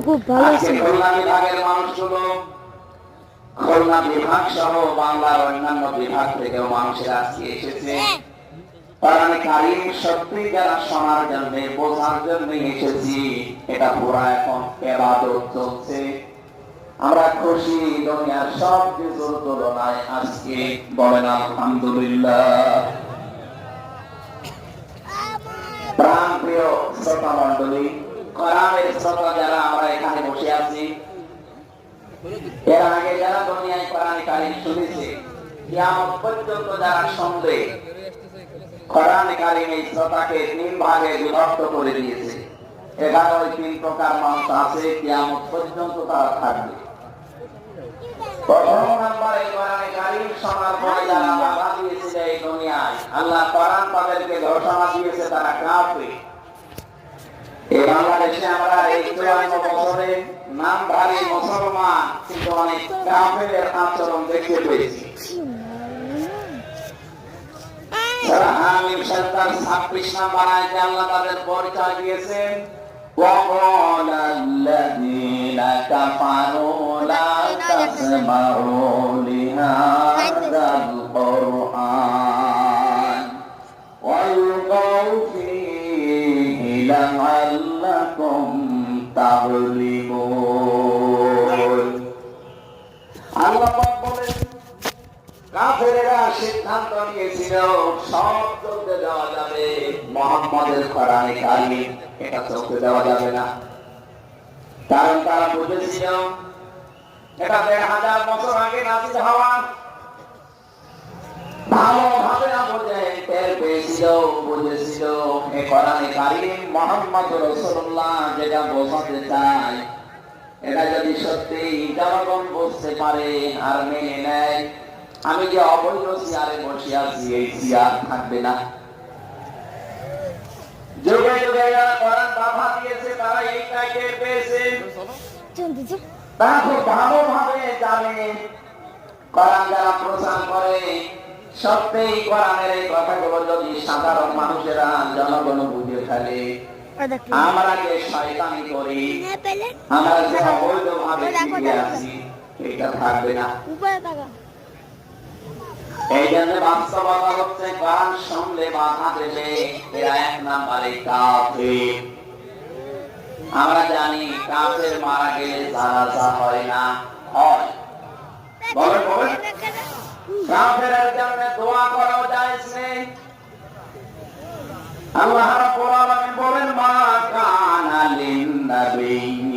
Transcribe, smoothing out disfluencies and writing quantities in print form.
খুব ভালো আছে। খুলনা বিভাগের মানুষগুলো, খুলনা বিভাগ সহ বাংলার অন্যান্য বিভাগ থেকেও মানুষেরা আজকে এসেছে। কোরআন কারীম সত্যি যারা শোনার জন্য, বোঝার জন্য এসেছি, এটা পুরা এখন ইবাদত চলছে। আমরা খুশি, দুনিয়ার সব কিছুর তুলনায় আজকে বলেন আলহামদুলিল্লাহ। প্রাণ প্রিয় শ্রোতা মন্ডলী, কোরআনের শ্রোতা যারা আমরা এখানে বসে আছি, এর আগে যারা দুনিয়ায় কোরআন কারীম শুনেছে, কিয়ামত পর্যন্ত যারা শুনবে, কোরআন কারীম এই শ্রোতাকে তিন ভাগে বিভক্ত করে দিয়েছে। এখানে ওই তিন প্রকার মানুষ আছে, কিয়ামত পর্যন্ত তারা থাকবে। প্রথম নম্বরে কোরআন কারীম শোনার পরে যারা বাধা দিয়েছিল এই দুনিয়ায়, আল্লাহ কোরআন তাদেরকে ঘোষণা দিয়েছে তারা কাফের। এই বাংলাদেশে আমরা এই 54 বছরে নামধারী মুসলমান, কিন্তু অনেক কাফেরের আচরণ দেখতে পেয়েছি। হামিম 26 নম্বর আয়াতে আল্লাহ তাদের পরিচয় দিয়েছেন, وقال الذين كفروا لا تسمعوا لهذا القرآن والغوا فيه لعلكم تغلبون। আল্লাহ বলেন, কাফেরেরা সিদ্ধান্ত নিয়েছিল সব চলতে দেওয়া যাবে, মুহাম্মদের কোরআন কারীম এটা চলতে দেওয়া যাবে না। কারণ তারা বুঝেছিল এটা 1000 বছর আগে নাযিল হওয়া। ভালোভাবে টের পেয়েছিল, বুঝেছিল এই কোরআন কারীম মুহাম্মদ রাসূলুল্লাহ যেটা বোঝাতে চায়, এটা যদি সত্যি জনগণ বুঝতে পারে আর মেনে নেয়, আমি যে অবৈধ চেয়ারে বসে আছি এই চেয়ার থাকবে না। যুগে যুগে যারা কোরআন বাধা দিয়েছে তারা এই টাইটেল পেয়েছে। তারা খুব ভালোভাবে জানে কোরআন যারা প্রচার করে, সত্যি কোরআনের এই কথাগুলো যদি সাধারণ মানুষেরা, জনগণ বুঝে ফেলে, আমরা যে শয়তানি করি, আমরা যে অবৈধভাবে টিকে আছি, এটা থাকবে না। এই জন্য বাস্তবতা হচ্ছে কোরআন শুনলে বাধা দেবে এরা 1 নম্বরে কাফের। আমরা জানি কাফের মারা গেলে জানাজা হয় না, হয়। বলেন বলেন, কাফেরের জন্য দোয়া করাও জায়েজ নেই। আল্লাহ রাব্বুল আলামিন বলেন, মা কানা লিন নাবিয়্যি